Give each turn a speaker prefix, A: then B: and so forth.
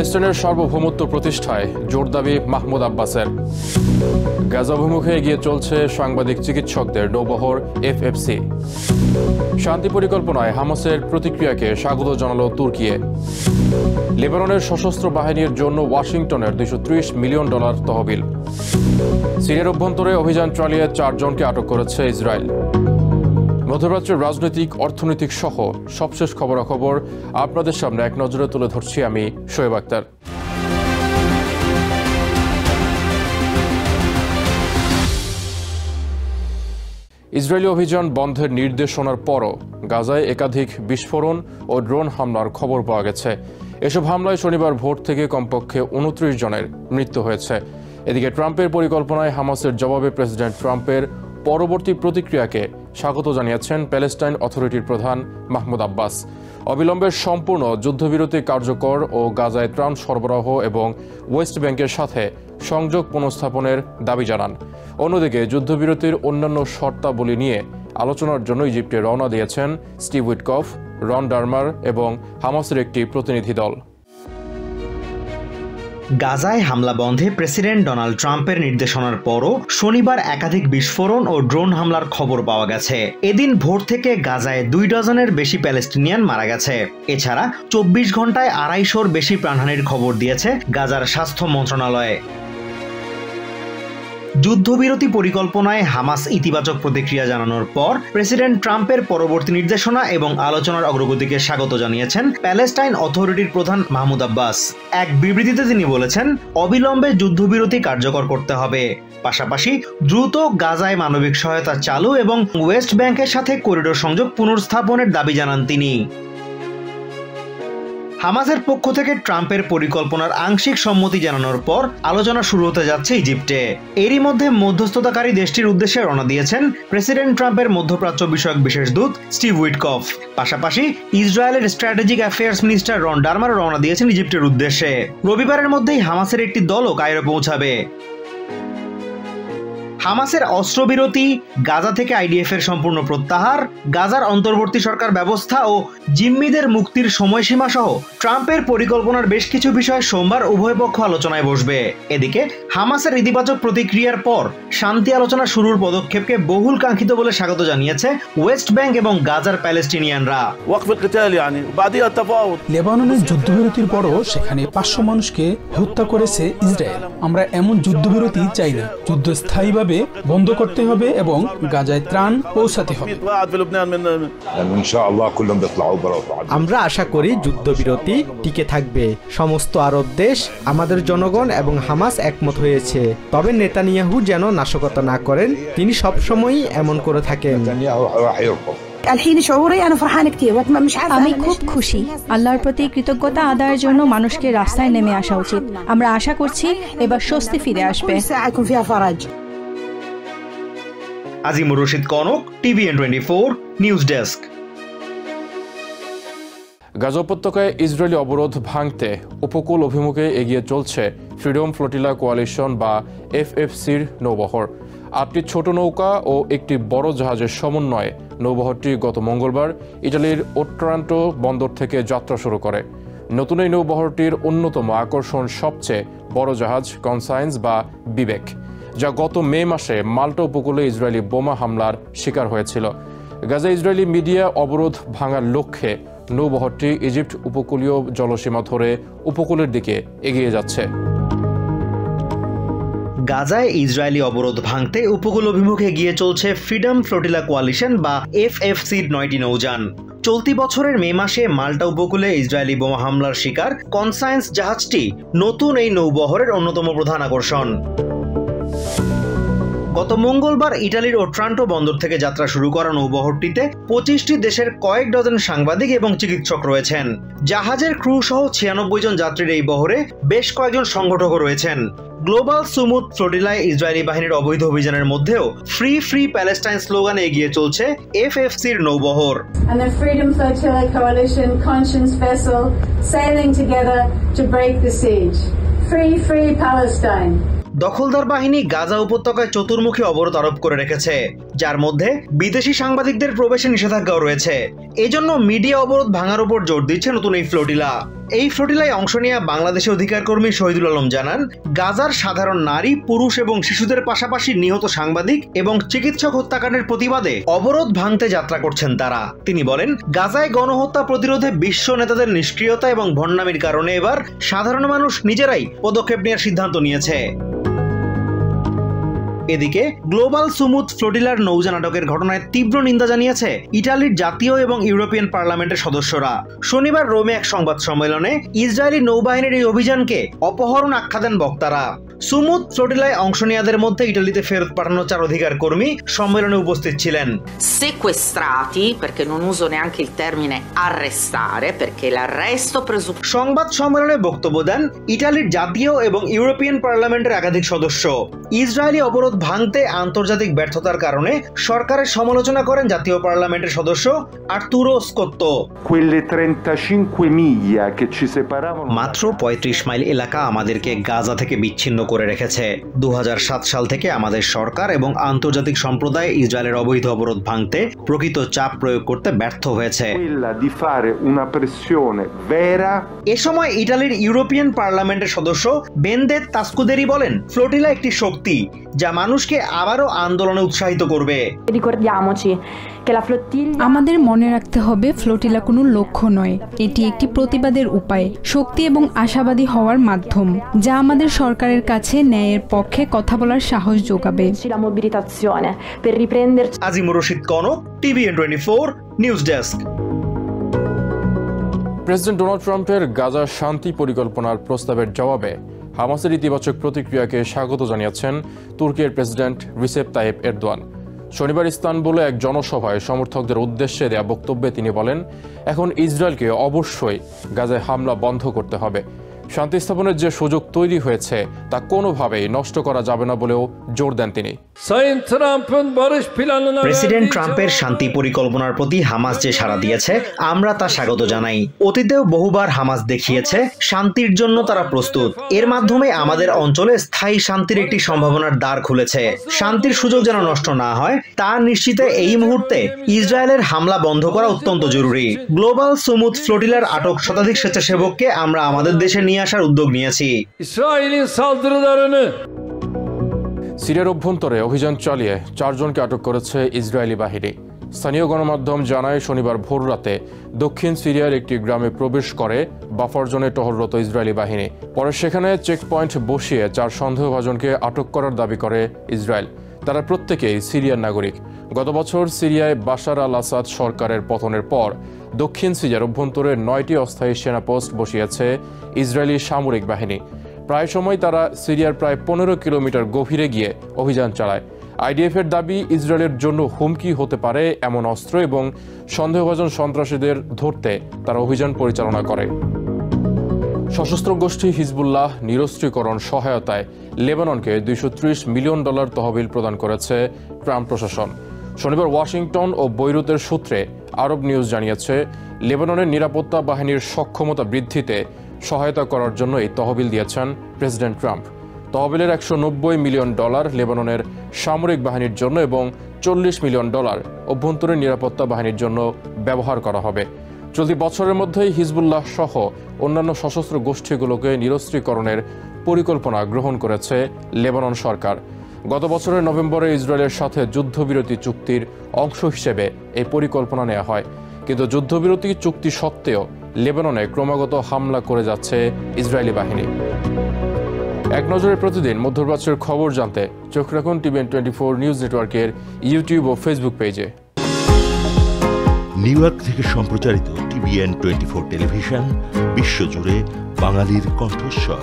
A: প্যালেস্টাইনের সার্বভৌমত্ব প্রতিষ্ঠায় জোর দাবি মাহমুদ আব্বাসের। গাজা অভিমুখে এগিয়ে চলছে সাংবাদিক চিকিৎসকদের নৌবহর এফএফসি। শান্তি পরিকল্পনায় হামাসের প্রতিক্রিয়াকে স্বাগত জানালো তুর্কি। লেবাননের সশস্ত্র বাহিনীর জন্য ওয়াশিংটনের $230 মিলিয়ন তহবিল। সিরিয়ার অভ্যন্তরে অভিযান চালিয়ে 4 জনকে আটক করেছে ইসরায়েল। মধ্যপ্রাচ্যের রাজনৈতিক, অর্থনৈতিক সহ সবশেষ খবরাখবর আপনাদের সামনে এক নজরে তুলে ধরছি আমি শোয়েব আক্তার। ইসরায়েলি অভিযান বন্ধের নির্দেশনার পরও গাজায় একাধিক বিস্ফোরণ ও ড্রোন হামলার খবর পাওয়া গেছে। এসব হামলায় শনিবার ভোর থেকে কমপক্ষে 29 জনের মৃত্যু হয়েছে। এদিকে ট্রাম্পের পরিকল্পনায় হামাসের জবাবে প্রেসিডেন্ট ট্রাম্পের পরবর্তী প্রতিক্রিয়াকে স্বাগত জানিয়েছেন প্যালেস্টাইন অথরিটির প্রধান মাহমুদ আব্বাস। অবিলম্বে সম্পূর্ণ যুদ্ধবিরতি কার্যকর ও গাজায় ত্রাণ সরবরাহ এবং ওয়েস্ট ব্যাংকের সাথে সংযোগ পুনঃস্থাপনের দাবি জানান। অন্যদিকে যুদ্ধবিরতির অন্যান্য শর্তাবলী নিয়ে আলোচনার জন্য ইজিপ্টে রওনা দিয়েছেন স্টিভ উইটকফ, রন ডারমার এবং হামাসের একটি প্রতিনিধি দল।
B: গাজায় হামলা বন্ধে প্রেসিডেন্ট ডোনাল্ড ট্রাম্পের নির্দেশনার পরও শনিবার একাধিক বিস্ফোরণ ও ড্রোন হামলার খবর পাওয়া গেছে। এদিন ভোর থেকে গাজায় 2 ডজনের বেশি প্যালেস্টিনিয়ান মারা গেছে। এছাড়া 24 ঘন্টায় 250-র বেশি প্রাণহানির খবর দিয়েছে গাজার স্বাস্থ্য মন্ত্রণালয়। যুদ্ধবিরতি পরিকল্পনায় হামাস ইতিবাচক প্রতিক্রিয়া জানানোর পর প্রেসিডেন্ট ট্রাম্পের পরবর্তী নির্দেশনা এবং আলোচনার অগ্রগতিকে স্বাগত জানিয়েছেন প্যালেস্টাইন অথরিটির প্রধান মাহমুদ আব্বাস। এক বিবৃতিতে তিনি বলেছেন, অবিলম্বে যুদ্ধবিরতি কার্যকর করতে হবে, পাশাপাশি দ্রুত গাজায় মানবিক সহায়তা চালু এবং ওয়েস্ট ব্যাংকের সাথে করিডোর সংযোগ পুনর্স্থাপনের দাবি জানান তিনি। হামাসের পক্ষ থেকে ট্রাম্পের পরিকল্পনার আংশিক সম্মতি জানানোর পর আলোচনা শুরু হতে যাচ্ছে ইজিপ্টে। এরই মধ্যে মধ্যস্থতাকারী দেশটির উদ্দেশ্যে রওনা দিয়েছেন প্রেসিডেন্ট ট্রাম্পের মধ্যপ্রাচ্য বিষয়ক বিশেষ দূত স্টিভ উইটকফ। পাশাপাশি ইসরায়েলের স্ট্র্যাটেজিক অ্যাফেয়ার্স মিনিস্টার রন ডারমার রওনা দিয়েছেন ইজিপ্টের উদ্দেশ্যে। রবিবারের মধ্যেই হামাসের একটি দলও কায়রো পৌঁছাবে। হামাসের অস্ত্রবিরতি, গাজা থেকে আইডিএফ এর সম্পূর্ণ প্রত্যাহার, গাজার অন্তর্বর্তী সরকার ব্যবস্থা ও জিম্মিদের মুক্তির সময়সীমা সহ ট্রাম্পের পরিকল্পনার বেশ কিছু বিষয় সোমবার উভয় পক্ষ আলোচনায় বসবে। এদিকে হামাসের ইতিবাচক প্রতিক্রিয়ার পর শান্তি আলোচনা শুরুর পদক্ষেপকে বহুল কাঙ্ক্ষিত বলে স্বাগত জানিয়েছে ওয়েস্ট ব্যাংক এবং গাজার প্যালেস্টিনিয়ানরা।
C: লেবাননের যুদ্ধবিরতির পরও সেখানে 500 মানুষকে হত্যা করেছে ইসরায়েল। আমরা এমন যুদ্ধবিরতি চাই না। যুদ্ধ স্থায়ীভাবে বন্ধ করতে হবে এবং গাজায় ত্রাণ পৌঁছাতে হবে।
D: আমরা আশা করি যুদ্ধবিরতি টিকে থাকবে। সমস্ত আরব দেশ, আমাদের জনগণ এবং হামাস একমত হয়েছে। তবে নেতানিয়াহু যেন নাশকতা না করেন, তিনি সবসময়ই এমন করে থাকেন।
E: আমি খুব খুশি। আল্লাহর প্রতি কৃতজ্ঞতা আদায়ের জন্য মানুষকে রাস্তায় নেমে আসা উচিত। আমরা আশা করছি এবার স্বস্তি ফিরে আসবে।
B: Azimur Rashid Kanak, TVN 24 news desk.
A: Gaza উপত্যকায় ইসরায়েলি অবরোধ ভাঙতে উপকূল অভিমুখে এগিয়ে চলছে ফ্রিডম ফ্লোটিলা কোয়ালিশন বা এফএফসির নৌবহর। 8টি ছোট নৌকা ও একটি বড় জাহাজের সমন্বয়ে নৌবহরটি গত মঙ্গলবার ইটালির ওট্রান্টো বন্দর থেকে যাত্রা শুরু করে। নতুন এই নৌবহরটির অন্যতম আকর্ষণ সবচেয়ে বড় জাহাজ কনসায়েন্স বা বিবেক, যা গত মে মাসে মাল্টা উপকূলে ইসরায়েলি বোমা হামলার শিকার হয়েছিল। গাজা ইসরায়েলি মিডিয়া অবরোধ ভাঙার লক্ষ্যে নৌবহরটি ইজিপ্ট উপকূলীয় জলসীমা ধরে উপকূলের দিকে এগিয়ে যাচ্ছে।
B: গাজায় ইসরায়েলি অবরোধ ভাঙতে উপকূল অভিমুখে এগিয়ে চলছে ফ্রিডম ফ্লোটিলা কোয়ালিশন বা এফএফসির 9টি নৌযান। চলতি বছরের মে মাসে মাল্টা উপকূলে ইসরায়েলি বোমা হামলার শিকার কনসায়েন্স জাহাজটি নতুন এই নৌবহরের অন্যতম প্রধান আকর্ষণ। গত মঙ্গলবার ইটালির ওট্রান্টো বন্দর থেকে যাত্রা শুরু করা নৌবহরটিতে 25টি দেশের কয়েক ডজন সাংবাদিক এবং চিকিৎসক রয়েছেন। জাহাজের ক্রু সহ 96 জন যাত্রীর এই বহরে বেশ কয়েকজন সংগঠকও রয়েছেন। গ্লোবাল সুমুদ ফ্লোটিলায় ইসরায়েলি বাহিনীর অবৈধ অভিযানের মধ্যেও ফ্রি ফ্রি প্যালেস্টাইন স্লোগানে এগিয়ে চলছে এফএফসির নৌবহর।
F: And the Freedom Flotilla Coalition conscience vessel sailing together to break the siege. Free, free Palestine.
B: দখলদার বাহিনী গাজা উপত্যকায় চতুর্মুখী অবরোধ আরোপ করে রেখেছে, যার মধ্যে বিদেশি সাংবাদিকদের প্রবেশে নিষেধাজ্ঞাও রয়েছে। এজন্য মিডিয়া অবরোধ ভাঙার উপর জোর দিচ্ছে নতুন এই ফ্লোটিলা। এই ফ্লোটিলায় অংশ নেওয়া বাংলাদেশি অধিকার কর্মী শহীদুল আলম জানান, গাজার সাধারণ নারী, পুরুষ এবং শিশুদের পাশাপাশি নিহত সাংবাদিক এবং চিকিৎসক হত্যাকাণ্ডের প্রতিবাদে অবরোধ ভাঙতে যাত্রা করছেন তারা। তিনি বলেন, গাজায় গণহত্যা প্রতিরোধে বিশ্ব নেতাদের নিষ্ক্রিয়তা এবং ভণ্ডামির কারণে এবার সাধারণ মানুষ নিজেরাই পদক্ষেপ নেওয়ার সিদ্ধান্ত নিয়েছে। এদিকে গ্লোবাল সুমুদ ফ্লোটিলার নৌযান আটকের ঘটনায় তীব্র নিন্দা জানিয়েছে ইটালির জাতীয় এবং ইউরোপিয়ান পার্লামেন্টের সদস্যরা। শনিবার রোমে এক সংবাদ সম্মেলনে ইসরায়েলি নৌবাহিনীর এই অভিযানকে অপহরণ আখ্যা দেন বক্তারা। সুমুদ ফ্লোটিলায় অংশ নেওয়াদের মধ্যে ইটালিতে ফেরত পাঠানো 4 অধিকার কর্মী সম্মেলনে উপস্থিত ছিলেন।
G: Sequestrati, perché non uso neanche il termine arrestare, perché l'arresto presuppone।
B: সংবাদ সম্মেলনে বক্তব্য দেন ইটালির জাতীয় এবং ইউরোপিয়ান পার্লামেন্টের একাধিক সদস্য। ইসরায়েলি অবরোধ ভাঙতে আন্তর্জাতিক ব্যর্থতার কারণে সরকারের সমালোচনা করেন জাতীয় পার্লামেন্টের সদস্য আর্তুরো স্কোত্তো। মাত্র 35 মাইল এলাকা আমাদেরকে গাজা থেকে বিচ্ছিন্ন করে রেখেছে। 2007 সাল থেকে আমাদের সরকার এবং আন্তর্জাতিক সম্প্রদায় ইসরায়েলের অবৈধ অবরোধ ভাঙতে প্রকৃত চাপ প্রয়োগ করতে ব্যর্থ হয়েছে। এ সময় ইটালির ইউরোপিয়ান পার্লামেন্টের সদস্য বেনদেত তাস্কুদেরি বলেন, ফ্লোটিলা একটি শক্তি যা মানুষকে আবারও আন্দোলনে উৎসাহিত করবে।
E: আমাদের মনে রাখতে হবে, ফ্লোটিলা কোনো লক্ষ্য নয়, এটি একটি প্রতিবাদের উপায়, শক্তি এবং আশাবাদী হওয়ার মাধ্যম, যা আমাদের সরকারের কাছে ন্যায়ের পক্ষে কথা বলার সাহস যোগাবে।
B: Azimur Rashid Kanak, TVN 24 news desk.
A: President Donald ট্রাম্পের গাজা শান্তি পরিকল্পনার প্রস্তাবের জবাবে হামাসের ইতিবাচক প্রতিক্রিয়াকে স্বাগত জানিয়েছেন তুর্কির প্রেসিডেন্ট রিসেপ তাইয়েপ এরদোয়ান। শনিবার ইস্তানবুলে এক জনসভায় সমর্থকদের উদ্দেশ্যে দেয়া বক্তব্যে তিনি বলেন, এখন ইসরায়েলকে অবশ্যই গাজায় হামলা বন্ধ করতে হবে। শান্তি স্থাপনের যে সুযোগ তৈরি হয়েছে তা কোনোভাবেই নষ্ট করা যাবে না বলেও জোর দেন তিনি।
B: প্রেসিডেন্ট ট্রাম্পের শান্তি পরিকল্পনার প্রতি হামাস যে সাড়া দিয়েছে, আমরা তা স্বাগত জানাই। অতীতেও বহুবার হামাস দেখিয়েছে শান্তির জন্য তারা প্রস্তুত। এর মাধ্যমে আমাদের অঞ্চলে স্থায়ী শান্তির একটি সম্ভাবনার দ্বার খুলেছে। শান্তির সুযোগ যেন নষ্ট না হয় তা নিশ্চিতে এই মুহূর্তে ইসরায়েলের হামলা বন্ধ করা অত্যন্ত জরুরি। গ্লোবাল সুমুদ ফ্লোটিলার আটক শতাধিক স্বেচ্ছাসেবককে আমরা আমাদের দেশে নিয়ে আসার উদ্যোগ নিয়েছি।
A: সিরিয়ার অভ্যন্তরে অভিযান চালিয়ে 4 জনকে আটক করেছে ইসরায়েলি বাহিনী। স্থানীয় গণমাধ্যম জানায়, শনিবার ভোররাতে দক্ষিণ সিরিয়ার একটি গ্রামে প্রবেশ করে বাফার জোনে টহলরত ইসরায়েলি বাহিনী। পরে সেখানে চেকপয়েন্ট বসিয়ে 4 সন্দেহভাজনকে আটক করার দাবি করে ইসরায়েল। তারা প্রত্যেকেই সিরিয়ার নাগরিক। গত বছর সিরিয়ায় বাশার আল আসাদ সরকারের পতনের পর দক্ষিণ সিরিয়ার অভ্যন্তরে 9টি অস্থায়ী সেনা পোস্ট বসিয়েছে ইসরায়েলি সামরিক বাহিনী। প্রায় সময় তারা সিরিয়ার প্রায় 15 কিলোমিটার গভীরে গিয়ে অভিযান চালায়। আইডিএফের দাবি, ইসরায়েলের জন্য হুমকি হতে পারে এমন অস্ত্র এবং সন্দেহভাজন সন্ত্রাসীদের ধরতে তারা অভিযান পরিচালনা করে। সশস্ত্র গোষ্ঠী হিজবুল্লাহ নিরস্ত্রীকরণ সহায়তায় লেবাননকে $230 মিলিয়ন তহবিল প্রদান করেছে ট্রাম্প প্রশাসন। শনিবার ওয়াশিংটন ও বৈরুতের সূত্রে আরব নিউজ জানিয়েছে, লেবাননের নিরাপত্তা বাহিনীর সক্ষমতা বৃদ্ধিতে সহায়তা করার জন্য এই তহবিল দিয়েছেন প্রেসিডেন্ট ট্রাম্প। তহবিলের $190 মিলিয়ন লেবাননের সামরিক বাহিনীর জন্য এবং $40 মিলিয়ন অভ্যন্তরীণ নিরাপত্তা বাহিনীর জন্য ব্যবহার করা হবে। চলতি বছরের মধ্যেই হিজবুল্লাহ সহ অন্যান্য সশস্ত্র গোষ্ঠীগুলোকে নিরস্ত্রীকরণের পরিকল্পনা গ্রহণ করেছে লেবানন সরকার। গত বছরের নভেম্বরে ইসরায়েলের সাথে যুদ্ধবিরতি চুক্তির অংশ হিসেবে এই পরিকল্পনা নেওয়া হয়, কিন্তু যুদ্ধবিরতি চুক্তি সত্ত্বেও লেবাননে ক্রমাগত হামলা করে যাচ্ছে ইসরায়েলি বাহিনী। এক নজরে প্রতিদিন মধ্যপ্রাচ্যের খবর জানতে চোখ রাখুন TVN 24 নিউজ নেটওয়ার্কের ইউটিউব ও ফেসবুক পেজে।
H: নিউ ইয়র্ক থেকে সম্প্রচারিত TVN 24 টেলিভিশন বিশ্বজুড়ে বাঙালির কণ্ঠস্বর।